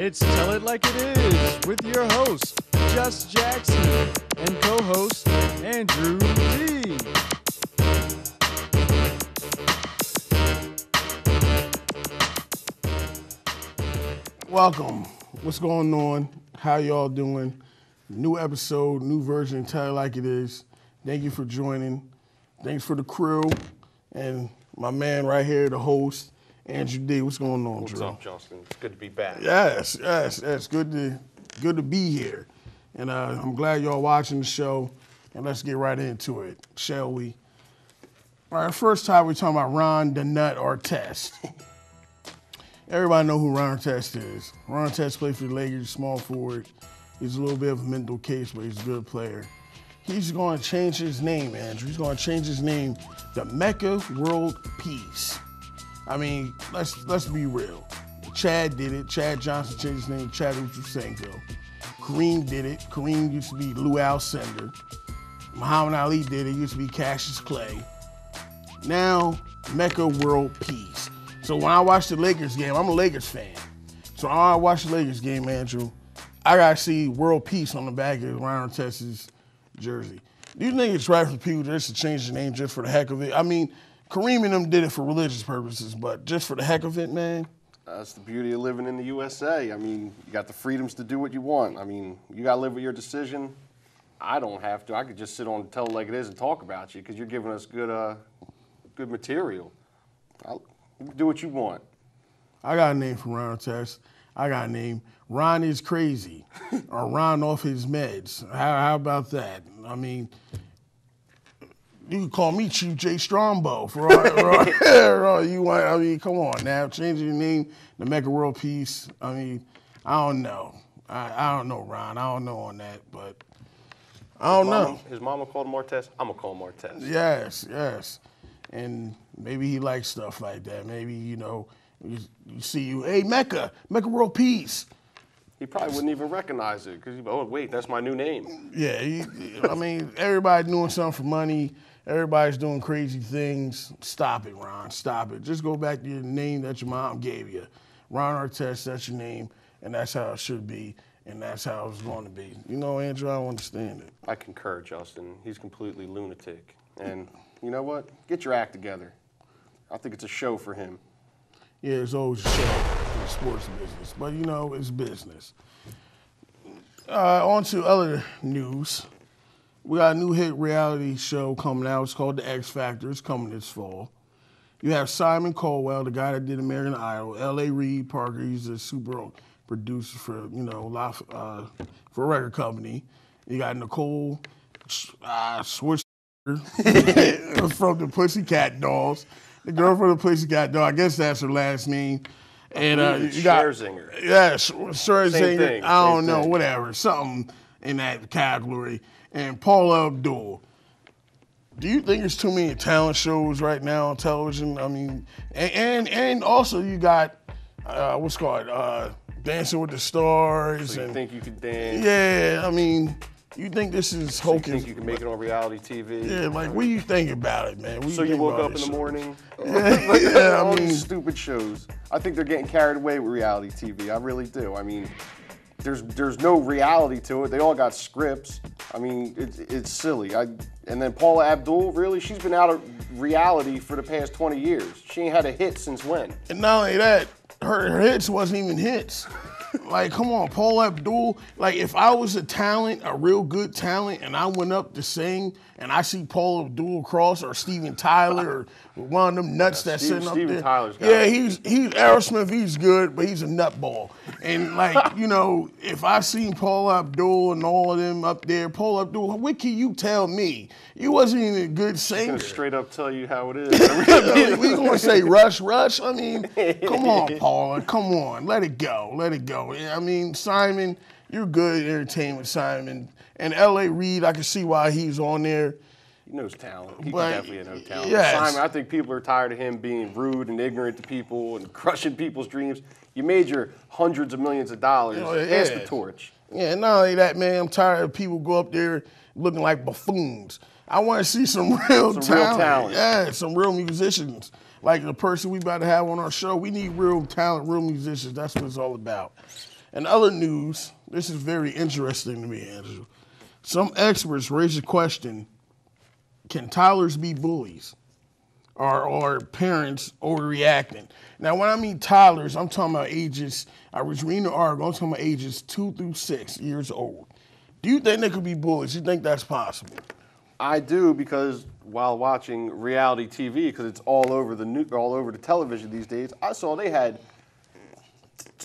It's Tell It Like It Is with your host, Just Jackson, and co-host, Andrew D. Welcome. What's going on? How y'all doing? New episode, new version, Tell It Like It Is. Thank you for joining. Thanks for the crew and my man right here, the host, Andrew D. What's going on, What's Drew? up, Justin? It's good to be back. Yes. Good to be here. And I'm glad y'all watching the show. And let's get right into it, shall we? All right, first time we're talking about Ron the Nut Artest. Everybody know who Ron Artest is. Ron Artest played for the Lakers, small forward. He's a little bit of a mental case, but he's a good player. He's going to change his name, Andrew. He's going to change his name to Mecca World Peace. I mean, let's be real. Chad did it. Chad Johnson changed his name to Chad Ochocinco. Kareem did it. Kareem used to be Lou Alcindor. Muhammad Ali did it. He used to be Cassius Clay. Now, Mecca World Peace. So when I watch the Lakers game, I'm a Lakers fan. So when I watch the Lakers game, Andrew, I got to see World Peace on the back of Ron Artest's jersey. Do you think it's right for people just to change the name just for the heck of it? I mean, Kareem and them did it for religious purposes, but just for the heck of it, man? That's the beauty of living in the USA. I mean, you got the freedoms to do what you want. I mean, you got to live with your decision. I don't have to. I could just sit on and tell it like it is and talk about you because you're giving us good material. You can do what you want. I got a name for Ron Artest. I got a name. Ron is crazy, or Ron off his meds. How about that? I mean, you can call me Chief J. Strongbow for all you want. I mean, come on now, changing your name to Mecca World Peace. I mean, I don't know. I don't know, Ron. I don't know on that, but I don't know. His mama called him Artest. I'm gonna call him Artest. Yes. And maybe he likes stuff like that. Maybe, you see you, hey, Mecca World Peace. He probably wouldn't even recognize it because, oh, wait, that's my new name. Yeah, I mean, everybody doing something for money. Everybody's doing crazy things. Stop it, Ron. Stop it. Just go back to your name that your mom gave you. Ron Artest, that's your name, and that's how it should be, and that's how it's going to be. You know, Andrew, I don't understand it. I concur, Justin. He's completely lunatic. And you know what? Get your act together. I think it's a show for him. Yeah, it's always a show in the sports business, but it's business. On to other news. We got a new hit reality show coming out. It's called The X Factor. It's coming this fall. You have Simon Cowell, the guy that did American Idol. L.A. Reid Parker, he's a super producer for for a record company. You got Nicole Switch from the Pussycat Dolls. The girl from the Pussycat Dolls, I guess that's her last name. And you got Scherzinger. Yeah, Scherzinger. I don't know, thing. whatever, something in that category. And Paula Abdul. Do you think there's too many talent shows right now on television? I mean, and also you got what's called Dancing with the Stars. So you think you could dance? Yeah, I mean. You think this is hocus? You think you can make it on reality TV? Yeah, like, what do you think about it, man? So you woke up in the morning? Yeah, all these stupid shows. I think they're getting carried away with reality TV. I really do. I mean, there's no reality to it. They all got scripts. I mean, it's silly. And then Paula Abdul, really? She's been out of reality for the past 20 years. She ain't had a hit since when? And not only that, her hits wasn't even hits. Like, come on, Paula Abdul. Like, if I was a real good talent, and I went up to sing, and I see Paula Abdul Cross or Steven Tyler or one of them nuts that's sitting up Steven there. Tyler's got yeah, it. he's Aerosmith. He's good, but he's a nutball. And like, if I seen Paula Abdul and all of them up there, Paula Abdul, what can you tell me? You wasn't even a good singer. I'm gonna straight up tell you how it is. We gonna say rush? I mean, come on, Paula, come on, let it go. I mean, Simon, you're good at entertainment, Simon. And L.A. Reid, I can see why he's on there. He knows talent. He But, definitely knows talent. yes. Simon, I think people are tired of him being rude and ignorant to people and crushing people's dreams. You made your hundreds of millions of dollars. Pass the torch. Yeah, not only that, man, I'm tired of people go up there looking like buffoons. I want to see some real talent. Yeah, some real musicians. Like the person we about to have on our show, we need real talent, real musicians. That's what it's all about. In other news, this is very interesting to me, Andrew. Some experts raise the question, can toddlers be bullies? Are parents overreacting? Now, when I mean toddlers, I'm talking about ages, I was reading the article, I'm talking about ages 2 through 6 years old. Do you think they could be bullies? Do you think that's possible? I do, because while watching reality TV, because it's all over the television these days, I saw they had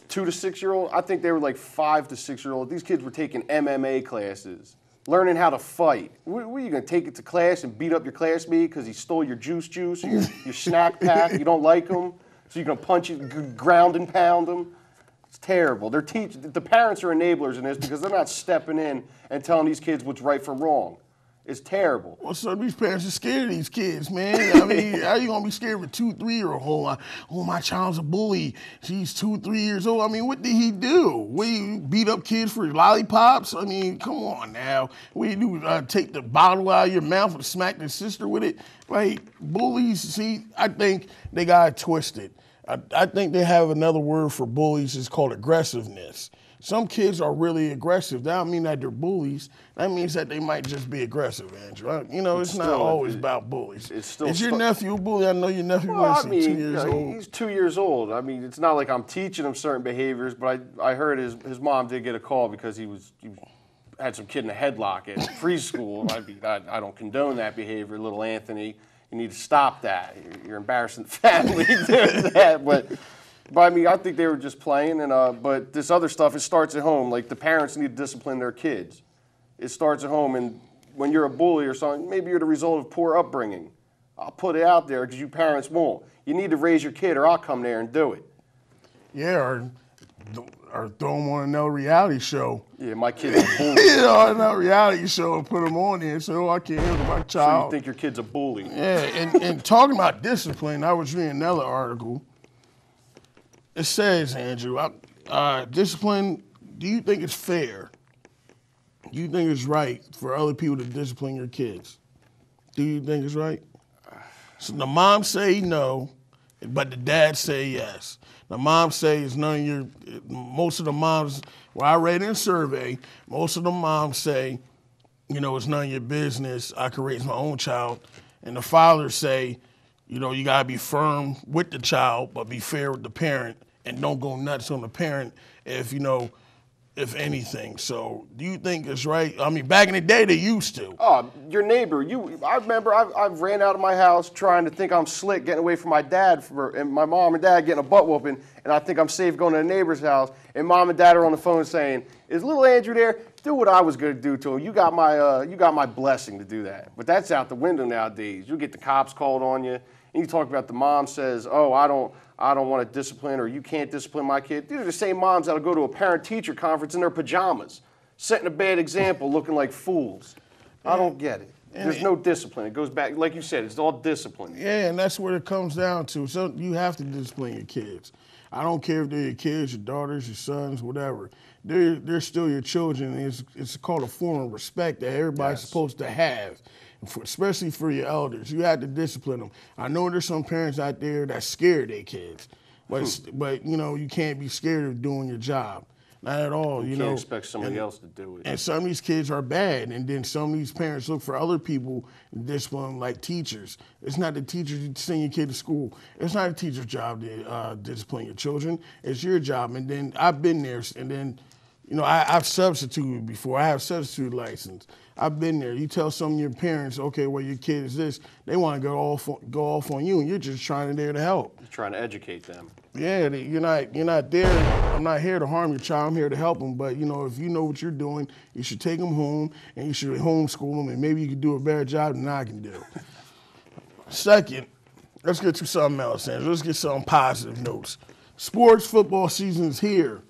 2 to 6 year old. I think they were like 5 to 6 year old. These kids were taking MMA classes, learning how to fight. What are you gonna take it to class and beat up your classmate because he stole your juice or your snack pack? You don't like him, so you're gonna punch it, ground and pound him. It's terrible. The parents are enablers in this because they're not stepping in and telling these kids what's right from wrong. It's terrible. Well, some of these parents are scared of these kids, man. I mean, how you gonna be scared of a 2, 3-year-old? Oh, my child's a bully. She's 2, 3 years old. I mean, what did he do? We beat up kids for lollipops? I mean, come on now. What do you do? Take the bottle out of your mouth and smack their sister with it? Like, bullies, see, I think they got it twisted. I think they have another word for bullies. It's called aggressiveness. Some kids are really aggressive. That don't mean that they're bullies. That means that they might just be aggressive, Andrew. You know, it's not always about bullies. Is your nephew a bully? I know your nephew was 2 years old. He's 2 years old. I mean, it's not like I'm teaching him certain behaviors, but I heard his mom did get a call because he had some kid in a headlock at preschool. I don't condone that behavior, little Anthony. You need to stop that. You're embarrassing the family doing that. But I mean, I think they were just playing, but this other stuff, it starts at home. Like, the parents need to discipline their kids. It starts at home, and when you're a bully or something, maybe you're the result of poor upbringing. I'll put it out there because you parents won't. You need to raise your kid, or I'll come there and do it. Yeah, or throw them on another reality show. Yeah, my kid's a bully. You know, another reality show and put them on there and say, oh, I can't handle my child. So you think your kid's a bully. Yeah, and talking about discipline, I was reading another article. It says, Andrew, discipline, do you think it's fair? Do you think it's right for other people to discipline your kids? Do you think it's right? So the mom say no, but the dad say yes. The mom say it's none of your, most of the moms, well, I read in a survey, most of the moms say, you know, it's none of your business. I can raise my own child. And the fathers say, you know, you gotta be firm with the child, but be fair with the parent, and don't go nuts on the parent if anything. So do you think it's right? I mean, back in the day, they used to. Oh, your neighbor, I remember I've ran out of my house trying to think I'm slick, getting away from my dad, and my mom and dad getting a butt whooping, and I think I'm safe going to the neighbor's house, and mom and dad are on the phone saying, is little Andrew there? Do what I was going to do to him. You got my blessing to do that. But that's out the window nowadays. You get the cops called on you, and you talk about the mom says, oh, I don't want to discipline, or you can't discipline my kid. These are the same moms that'll go to a parent-teacher conference in their pajamas, setting a bad example, looking like fools. I don't get it. There's no discipline. It goes back, like you said, it's all discipline. Yeah, and that's what it comes down to. So you have to discipline your kids. I don't care if they're your kids, your daughters, your sons, whatever. They're still your children. It's called a form of respect that everybody's supposed to have. Especially for your elders, you have to discipline them. I know there's some parents out there that scare their kids, but you know, you can't be scared of doing your job, not at all. You can't expect somebody else to do it. And some of these kids are bad, and then some of these parents look for other people to discipline, like teachers. It's not the teachers you send your kid to school. It's not a teacher's job to discipline your children. It's your job. And then I've been there, and then, you know, I've substituted before. I have substitute license. I've been there. You tell some of your parents, okay, well, your kid is this, they want to go off on you, and you're just trying there to help. You're trying to educate them. Yeah, you're not there. I'm not here to harm your child. I'm here to help them. But, you know, if you know what you're doing, you should take them home, and you should homeschool them, and maybe you can do a better job than I can do. Second, let's get to something else, Andrew. Let's get some positive notes. Sports football season is here.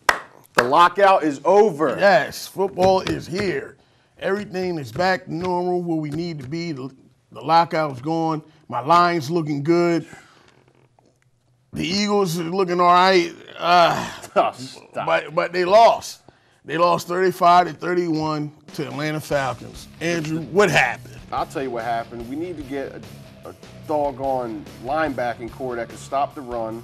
The lockout is over. Yes, football is here. Everything is back to normal where we need to be. The lockout's gone. My Lions looking good. The Eagles are looking all right. But they lost. They lost 35-31 to Atlanta Falcons. Andrew, what happened? I'll tell you what happened. We need to get a doggone linebacking core that can stop the run,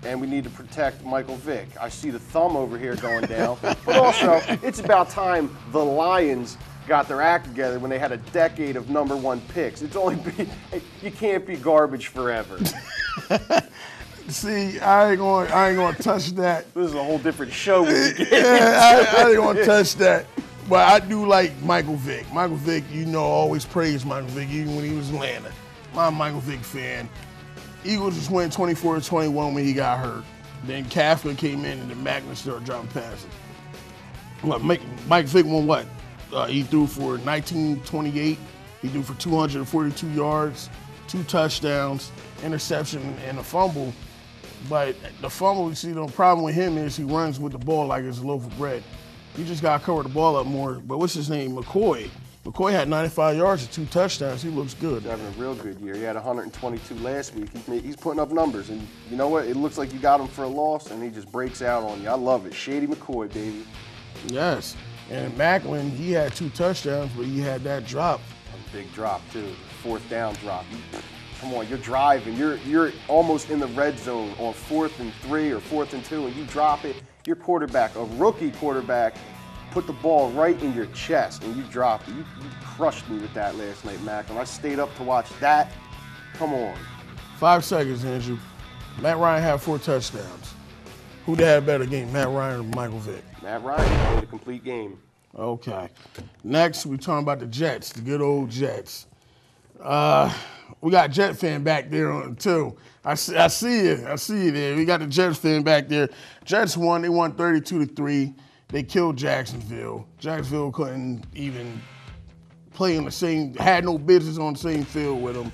and we need to protect Michael Vick. I see the thumb over here going down. But also, it's about time the Lions got their act together when they had a decade of #1 picks. You can't be garbage forever. See, I ain't gonna touch that. This is a whole different show. I ain't gonna touch that. But I do like Michael Vick. Michael Vick, always praised Michael Vick, even when he was in Atlanta. I'm a Michael Vick fan. Eagles just went 24-21 when he got hurt. Then Kafka came in and then Magnus started dropping passes. Mike Vick won what? He threw for 1928. He threw for 242 yards, 2 touchdowns, interception, and a fumble. But the fumble, the problem with him is he runs with the ball like it's a loaf of bread. You just got to cover the ball up more. But what's his name? McCoy. McCoy had 95 yards and 2 touchdowns. He looks good. He's having a real good year. He had 122 last week. He's putting up numbers. And you know what? It looks like you got him for a loss, and he just breaks out on you. I love it. Shady McCoy, baby. Yes. And Macklin, he had 2 touchdowns, but he had that drop. A big drop, too. 4th down drop. Come on, you're driving. You're almost in the red zone on 4th and 3 or 4th and 2, and you drop it. Your quarterback, a rookie quarterback, put the ball right in your chest, and you dropped it. You crushed me with that last night, Macklin. I stayed up to watch that. Come on. 5 seconds, Andrew. Matt Ryan had 4 touchdowns. Who had a better game, Matt Ryan or Michael Vick? Matt Ryan played a complete game. Okay. Next, we're talking about the Jets, the good old Jets. We got a Jet fan back there too. I see you there. We got the Jets fan back there. Jets won. They won 32-3. They killed Jacksonville. Jacksonville couldn't even play on had no business on the same field with them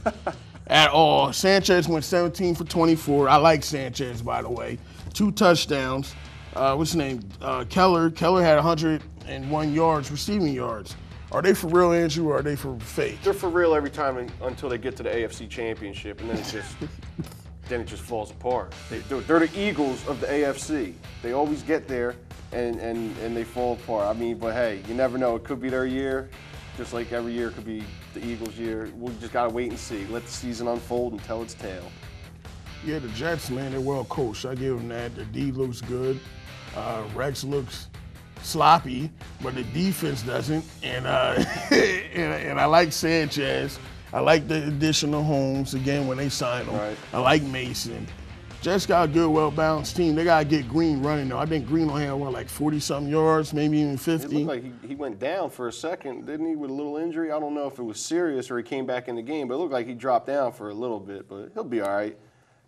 at all. Sanchez went 17 for 24. I like Sanchez, by the way. 2 touchdowns. What's his name? Keller. Keller had 101 yards, receiving yards. Are they for real, Andrew, or are they for fake? They're for real every time until they get to the AFC Championship, and then it just falls apart. They're the Eagles of the AFC. They always get there, and they fall apart. I mean, but hey, you never know. It could be their year, just like every year could be the Eagles' year. We just gotta wait and see. Let the season unfold and tell its tale. Yeah, the Jets, man, they're well coached. I give them that. The D looks good. Rex looks sloppy, but the defense doesn't. And and I like Sanchez. I like the addition of Holmes again when they signed him. Right. I like Mason. Jets got a good, well-balanced team. They got to get Green running, though. I think Green only had, 40-something yards, maybe even 50. It looked like he went down for a second, didn't he, with a little injury? I don't know if it was serious or he came back in the game, but it looked like he dropped down for a little bit. But he'll be all right.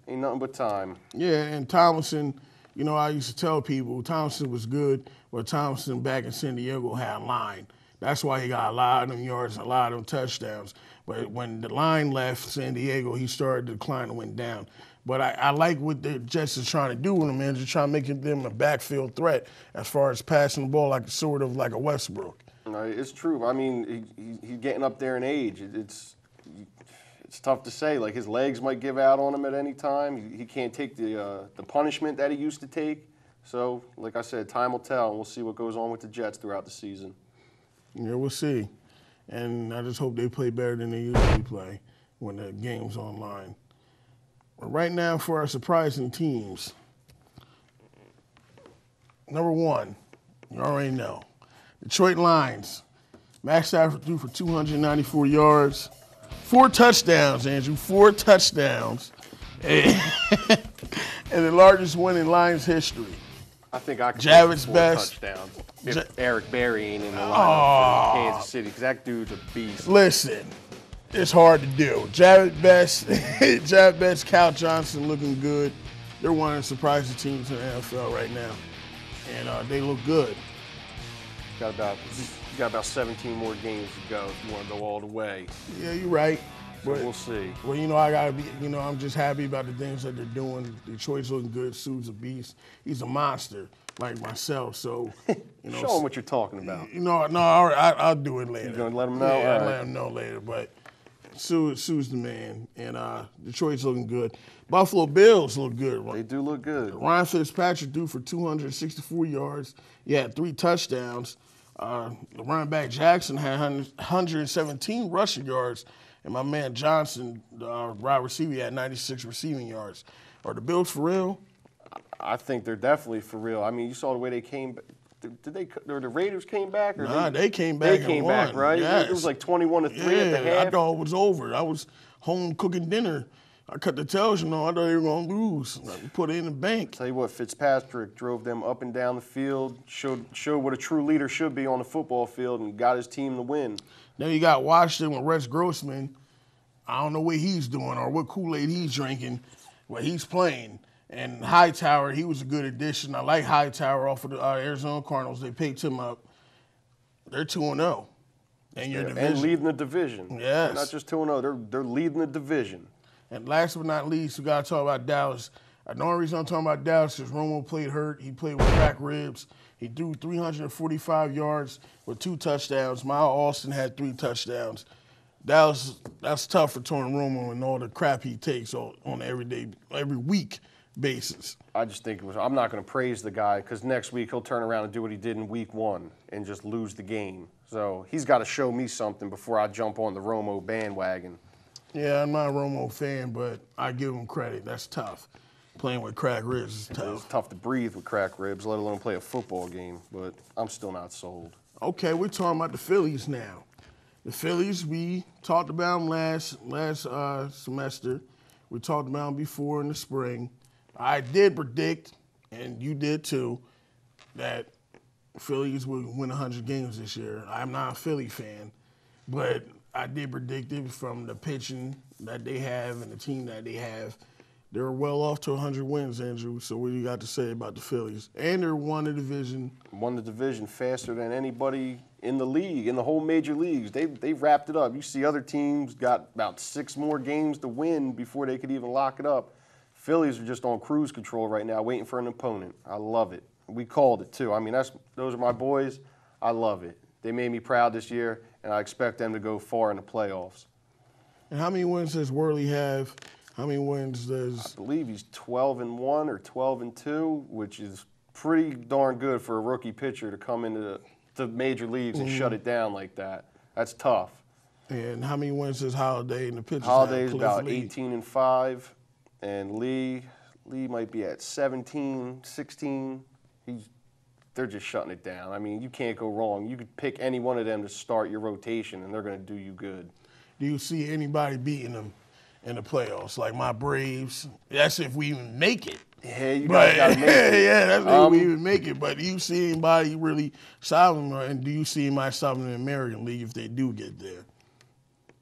Ain't nothing but time. Yeah, and Tomlinson, I used to tell people Tomlinson was good, but Tomlinson back in San Diego had a line. That's why he got a lot of them yards, a lot of them touchdowns. But when the line left San Diego, he started to decline and went down. But I like what the Jets are trying to do with him, man. They're trying to make them a backfield threat as far as passing the ball like a Westbrook. It's true. I mean, he's getting up there in age. It's tough to say. Like, his legs might give out on him at any time. He can't take the punishment that he used to take. So, like I said, time will tell, and we'll see what goes on with the Jets throughout the season. Yeah, we'll see. And I just hope they play better than they usually play when the game's online. But right now, for our surprising teams, number 1, you already know, Detroit Lions. Matt Stafford threw for 294 yards. 4 touchdowns, Andrew, 4 touchdowns. And the largest win in Lions history. I think I could Javis 4 Best. touchdowns if Eric Berry ain't in the lineup for Kansas City, because that dude's a beast. Listen, it's hard to do. Javis Best, Cal Johnson looking good. They're one of the surprising teams in the NFL right now. And they look good. You got about 17 more games to go if you want to go all the way. Yeah, you're right. But we'll see. Well, I gotta be. I'm just happy about the things that they're doing. Detroit's looking good. Sue's a beast. He's a monster, like myself. So, show him what you're talking about. No, all right, I'll do it later. You gonna let him know? Yeah, I'll let him know later. But Sue's the man, and Detroit's looking good. Buffalo Bills look good. They do look good. Ryan Fitzpatrick threw for 264 yards. He had 3 touchdowns. The running back Jackson had 117 rushing yards. And my man Johnson, wide receiver, had 96 receiving yards. Are the Bills for real? I think they're definitely for real. I mean, you saw the way they came. Did they? Or the Raiders came back? Or Nah, they came back. They came and won. back, right? Yes. It was like 21-3 at the half. I thought it was over. I was home cooking dinner. I cut the television on. I thought they were gonna lose. I put it in the bank. Tell you what, Fitzpatrick drove them up and down the field, showed what a true leader should be on the football field, and got his team the win. Then you got Washington with Rex Grossman. I don't know what he's doing or what Kool-Aid he's drinking, but he's playing. And Hightower, he was a good addition. I like Hightower off of the Arizona Cardinals. They picked him up. They're 2-0 in your division. And leading the division. Yes. They're not just 2-0, they're leading the division. And last but not least, we got to talk about Dallas. The only reason I'm talking about Dallas is Romo played hurt. He played with cracked ribs. He threw 345 yards with 2 touchdowns. Miles Austin had 3 touchdowns. Dallas, that's tough for Tony Romo and all the crap he takes on every week basis. I just think I'm not going to praise the guy because next week he'll turn around and do what he did in week 1 and just lose the game. So he's got to show me something before I jump on the Romo bandwagon. Yeah, I'm not a Romo fan, but I give him credit. That's tough. Playing with cracked ribs is tough. It's tough to breathe with cracked ribs, let alone play a football game, but I'm still not sold. Okay, we're talking about the Phillies now. The Phillies, we talked about them last semester. We talked about them before in the spring. I did predict, and you did too, that Phillies would win 100 games this year. I'm not a Philly fan, but I did predict it from the pitching that they have and the team that they have. They're well off to 100 wins, Andrew. So what do you got to say about the Phillies? And they're won the division. Won the division faster than anybody in the league, in the whole major leagues. They wrapped it up. You see other teams got about 6 more games to win before they could even lock it up. Phillies are just on cruise control right now, waiting for an opponent. I love it. We called it too. I mean, those are my boys. I love it. They made me proud this year, and I expect them to go far in the playoffs. And how many wins does Worley have? How many wins does... I believe he's 12-1 or 12-2, which is pretty darn good for a rookie pitcher to come into the major leagues and shut it down like that. That's tough. And how many wins does Holiday and the pitchers Holiday's have? about 18-5, and Lee might be at 17, 16. They're just shutting it down. I mean, you can't go wrong. You could pick any one of them to start your rotation, and they're going to do you good. Do you see anybody beating them in the playoffs? Like my Braves. That's if we even make it. Yeah, you guys got to make it. Yeah, that's if we even make it. But do you see anybody really stopping them? And do you see anybody stopping the American League if they do get there?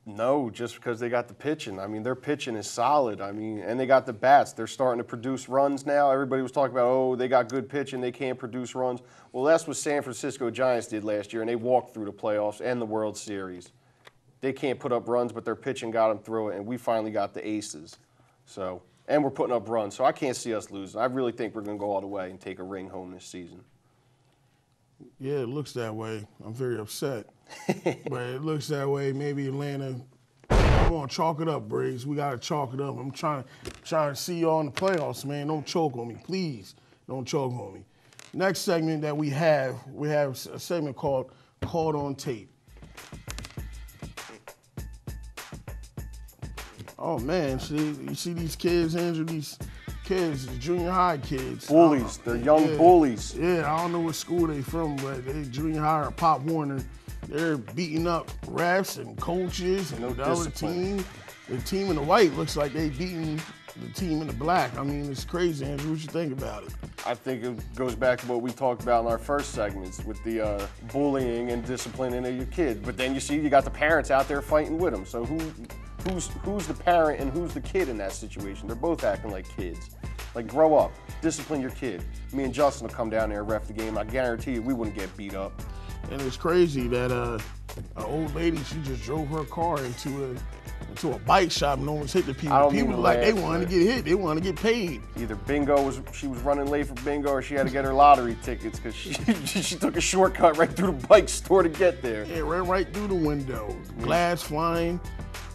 No, just because they got the pitching. I mean, their pitching is solid. I mean, and they got the bats. They're starting to produce runs now. Everybody was talking about, oh, they got good pitching, they can't produce runs. Well, that's what San Francisco Giants did last year, and they walked through the playoffs and the World Series. They can't put up runs, but their pitching got them through it, and we finally got the aces. So, and we're putting up runs, so I can't see us losing. I really think we're going to go all the way and take a ring home this season. Yeah, it looks that way. I'm very upset. But it looks that way. Maybe Atlanta. I'm going to chalk it up, Braves. We got to chalk it up. I'm trying to see y'all in the playoffs, man. Don't choke on me. Please don't choke on me. Next segment that we have a segment called Caught on Tape. Oh, man. You see these kids, Andrew? These kids, the junior high kids. Bullies. They're young bullies. Yeah, I don't know what school they from, but they junior high or Pop Warner. They're beating up refs and coaches and the other team. The team in the white looks like they beating the team in the black. I mean, it's crazy, Andrew. What you think about it? I think it goes back to what we talked about in our first segments with the bullying and disciplining of your kid. But then you got the parents out there fighting with them. So who's the parent and who's the kid in that situation? They're both acting like kids. Like, grow up. Discipline your kid. Me and Justin will come down there and ref the game. I guarantee you we wouldn't get beat up. And it's crazy that an old lady, she just drove her car into a bike shop and almost hit the people. People like they wanted to get hit. They wanted to get paid. Either she was running late for bingo, or she had to get her lottery tickets because she took a shortcut right through the bike store to get there. Yeah, ran right through the window. Glass flying.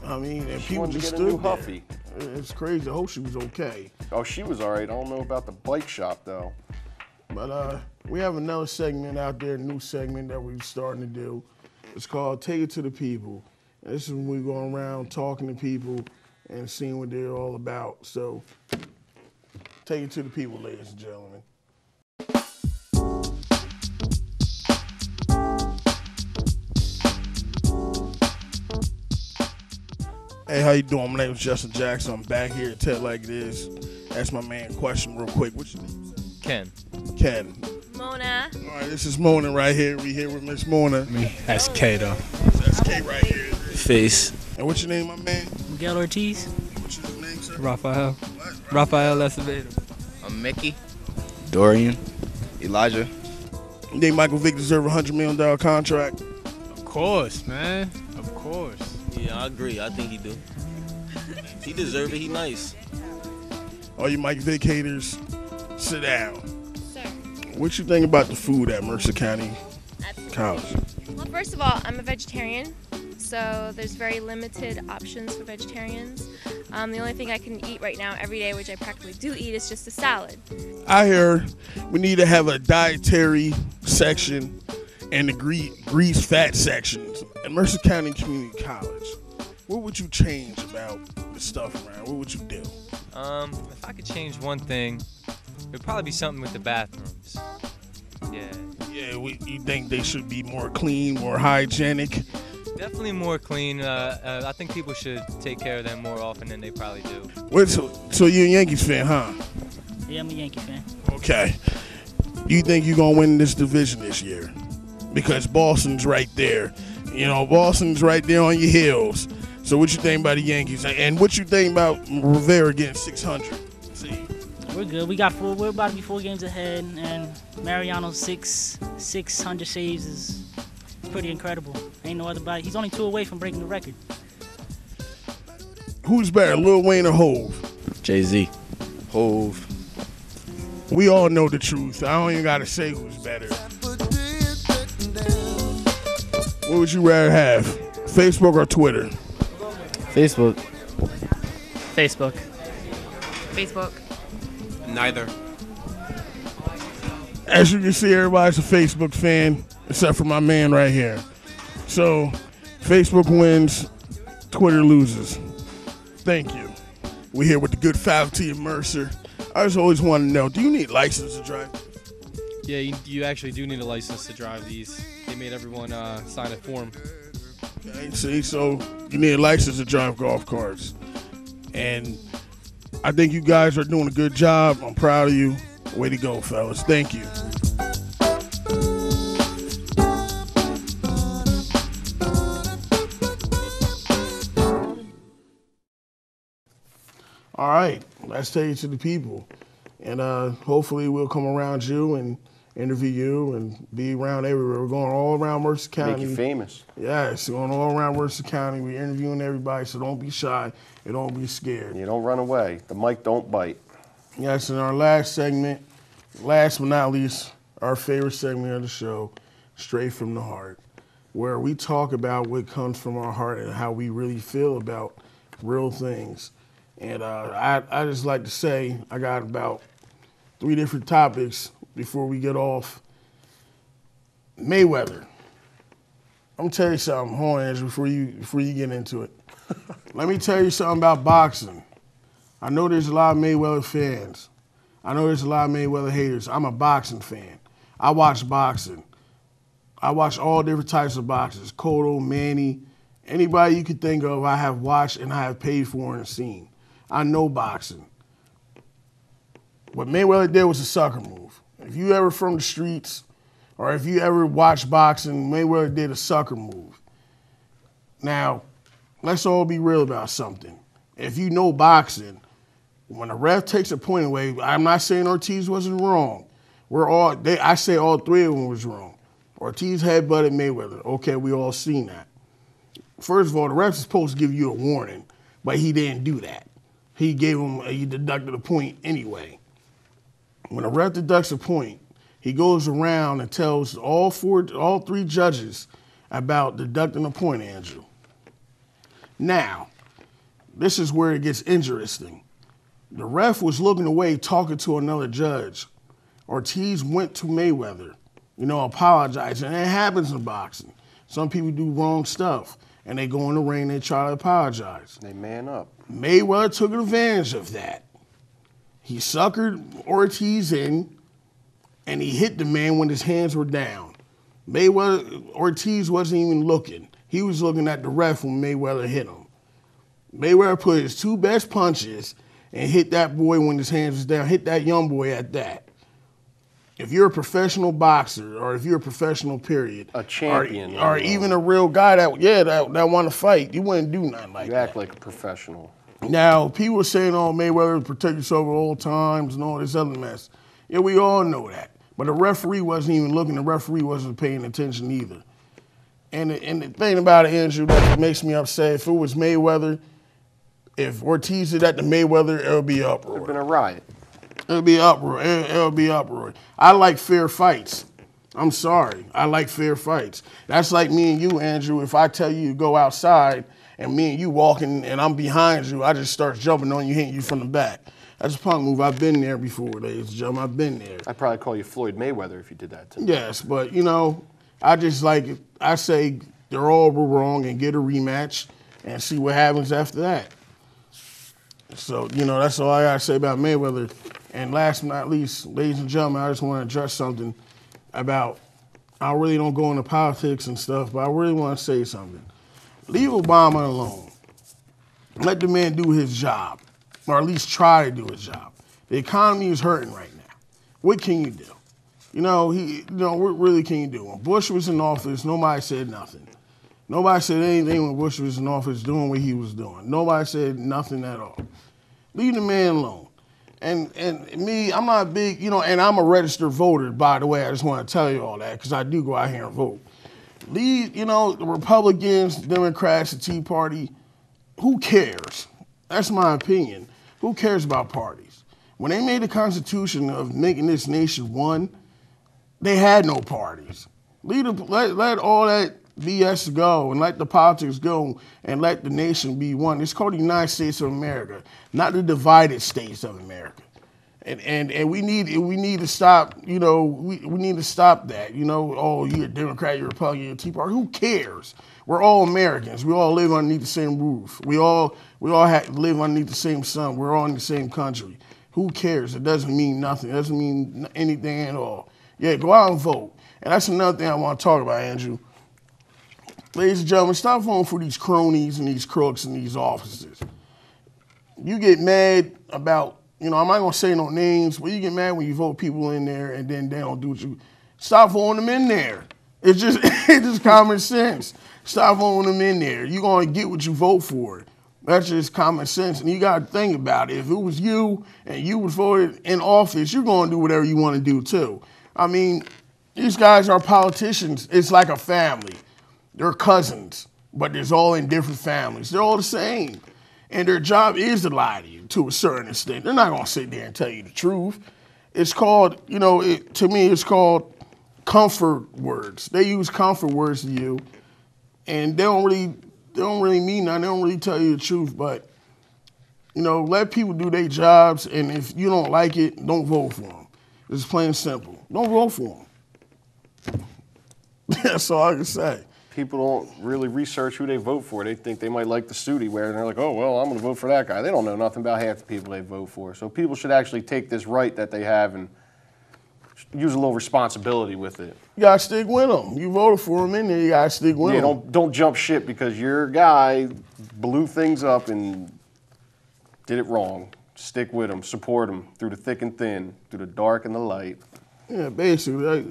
I mean, and people just stood there. Huffy. It's crazy. I hope she was okay. Oh, she was all right. I don't know about the bike shop though. But we have another segment out there, a new segment that we're starting to do. It's called Take It to the People. And this is when we go around talking to people and seeing what they're all about. So Take it to the people, ladies and gentlemen. Hey, how you doing? My name is Justin Jackson. I'm back here at Tell Like It Is. Ask my man question real quick. What's your name? Ken. Ken. Mona. All right, this is Mona right here. We here with Miss Mona. That's K though. That's K right here. Face. And what's your name, my man? Miguel Ortiz. What's your name, sir? Rafael. What? Rafael Acevedo. I'm Mickey. Dorian. Elijah. You think Michael Vick deserve a $100 million contract? Of course, man. Of course. Yeah, I agree. I think he do. He deserve it. He nice. All you Mike Vick haters, sit down. Sir. What you think about the food at Mercer County Absolutely. College? Well, first of all, I'm a vegetarian, so there's very limited options for vegetarians. The only thing I can eat right now every day, which I practically do eat, is just a salad. I hear we need to have a dietary section and the grease fat sections at Mercer County Community College. What would you change about the stuff around? What would you do? If I could change one thing, it'd probably be something with the bathrooms. Yeah. Yeah, you think they should be more clean, more hygienic? Definitely more clean. I think people should take care of them more often than they probably do. So you're a Yankees fan, huh? Yeah, I'm a Yankee fan. Okay. You think you're going to win this division this year? Because Boston's right there. You know, Boston's right there on your heels. So what you think about the Yankees? And what you think about Rivera getting 600? See? We're good. We're about to be 4 games ahead, and Mariano's 600 saves is pretty incredible. Ain't no other body. He's only 2 away from breaking the record. Who's better, Lil Wayne or Hove? Jay-Z. Hove. We all know the truth. I don't even got to say who's better. What would you rather have, Facebook or Twitter? Facebook. Facebook. Facebook. Neither. As you can see, everybody's a Facebook fan, except for my man right here. So, Facebook wins, Twitter loses. Thank you. We're here with the good faculty of Mercer. I just always want to know, do you need a license to drive? Yeah, you actually do need a license to drive these. They made everyone sign a form. Okay, see, so you need a license to drive golf carts. And I think you guys are doing a good job. I'm proud of you. Way to go, fellas. Thank you. All right, let's take it to the people. And hopefully we'll come around you and interview you and be around everywhere. We're going all around Mercer County. Make you famous. Yes, going all around Mercer County. We're interviewing everybody, so don't be shy and don't be scared. You don't run away. The mic don't bite. Yes, in our last segment, last but not least, our favorite segment of the show, Straight from the Heart, where we talk about what comes from our heart and how we really feel about real things. And I just like to say I got about 3 different topics before we get off. Mayweather. I'm gonna tell you something. Hold on, Andrew, before you get into it. Let me tell you something about boxing. I know there's a lot of Mayweather fans. I know there's a lot of Mayweather haters. I'm a boxing fan. I watch boxing. I watch all different types of boxers. Cotto, Manny, anybody you could think of, I have watched and I have paid for and seen. I know boxing. What Mayweather did was a sucker move. If you ever from the streets or if you ever watch boxing, Mayweather did a sucker move. Now, let's all be real about something. If you know boxing, when a ref takes a point away, I'm not saying Ortiz wasn't wrong. I say all 3 of them was wrong. Ortiz headbutted Mayweather. Okay, we all seen that. First of all, the ref is supposed to give you a warning, but he didn't do that. He deducted a point anyway. When a ref deducts a point, he goes around and tells all 3 judges about deducting a point, Andrew. Now, this is where it gets interesting. The ref was looking away talking to another judge. Ortiz went to Mayweather, apologizing. And it happens in boxing. Some people do wrong stuff, and they go in the ring and they try to apologize. They man up. Mayweather took advantage of that. He suckered Ortiz in, and he hit the man when his hands were down. Ortiz wasn't even looking. He was looking at the ref when Mayweather hit him. Mayweather put his 2 best punches and hit that boy when his hands was down, hit that young boy at that. If you're a professional boxer, or if you're a professional period, a champion, or even a real guy that want to fight, you wouldn't do nothing like that. You act like a professional. Now, people are saying, oh, Mayweather protect yourself at all times and all this other mess. Yeah, we all know that. But the referee wasn't even looking. The referee wasn't paying attention either. And the thing about it, Andrew, that makes me upset, if it was Mayweather, if Ortiz did that to Mayweather, it would be uproar. It would have been a riot. It'll be uproar. It'll be uproar. I like fair fights. I'm sorry. I like fair fights. That's like me and you, Andrew. If I tell you to go outside and me and you walking and I'm behind you, I just start jumping on you, hitting you from the back. That's a punk move. I've been there before, ladies and gentlemen. I've been there. I'd probably call you Floyd Mayweather if you did that to me. Yes, but, you know, I say they're all wrong and get a rematch and see what happens after that. So, you know, that's all I got to say about Mayweather. And last but not least, ladies and gentlemen, I just want to address something about, I really don't go into politics and stuff, but I really want to say something. Leave Obama alone. Let the man do his job, or at least try to do his job. The economy is hurting right now. What can you do? What really can you do? When Bush was in office, nobody said nothing. Nobody said anything when Bush was in office doing what he was doing. Nobody said nothing at all. Leave the man alone. And me, I'm not big, and I'm a registered voter, by the way. I just want to tell you all that because I do go out here and vote. Leave, the Republicans, Democrats, the Tea Party, who cares? That's my opinion. Who cares about parties? When they made the Constitution of making this nation one, they had no parties. Let all that BS go and let the politics go and let the nation be one. It's called the United States of America, not the divided states of America. And we need to stop, we need to stop that. Oh, you're a Democrat, you're a Republican, you're a Tea Party. Who cares? We're all Americans. We all live underneath the same roof. We all live underneath the same sun. We're all in the same country. Who cares? It doesn't mean nothing. It doesn't mean anything at all. Yeah, go out and vote. And that's another thing I want to talk about, Andrew. Ladies and gentlemen, stop voting for these cronies and these crooks in these offices. You get mad about, I'm not going to say no names, but you get mad when you vote people in there and then they don't do what you. Stop voting them in there. It's just common sense. Stop voting them in there. You're going to get what you vote for. That's just common sense. And you got to think about it. If it was you and you was voted in office, you're going to do whatever you want to do too. I mean, these guys are politicians. It's like a family. They're cousins, but they're all in different families. They're all the same. And their job is to lie to you to a certain extent. They're not going to sit there and tell you the truth. It's called, to me, it's called comfort words. They use comfort words to you, and they don't really mean nothing. They don't really tell you the truth, but, let people do their jobs, and if you don't like it, don't vote for them. It's plain and simple. Don't vote for them. That's all I can say. People don't really research who they vote for. They think they might like the suit he wears, and they're like, oh, well, I'm going to vote for that guy. They don't know nothing about half the people they vote for. So people should actually take this right that they have and use a little responsibility with it. You got to stick with them. You voted for him in there, you got to stick with them. Yeah, don't jump ship because your guy blew things up and did it wrong. Stick with him. Support him through the thick and thin, through the dark and the light. Yeah, basically,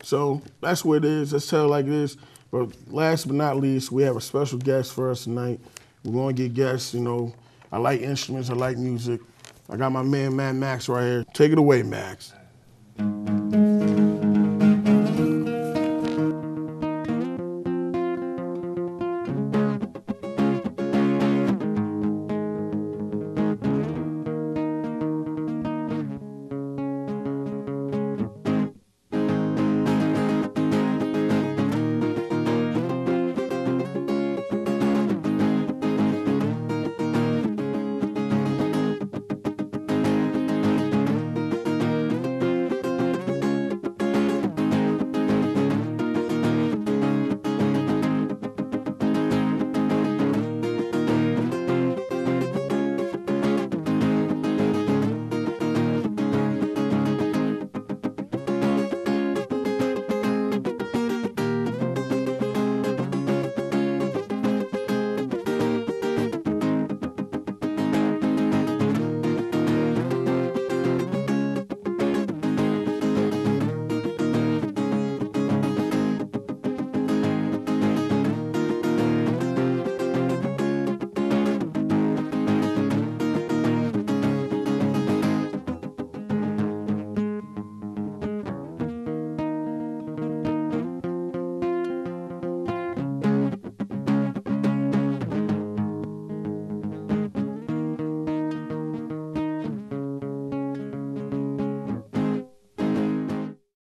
so that's what it is. Let's tell it like it is. But last but not least, we have a special guest for us tonight. We're going to get guests, I like instruments, I like music. I got my man, Mad Max, right here. Take it away, Max.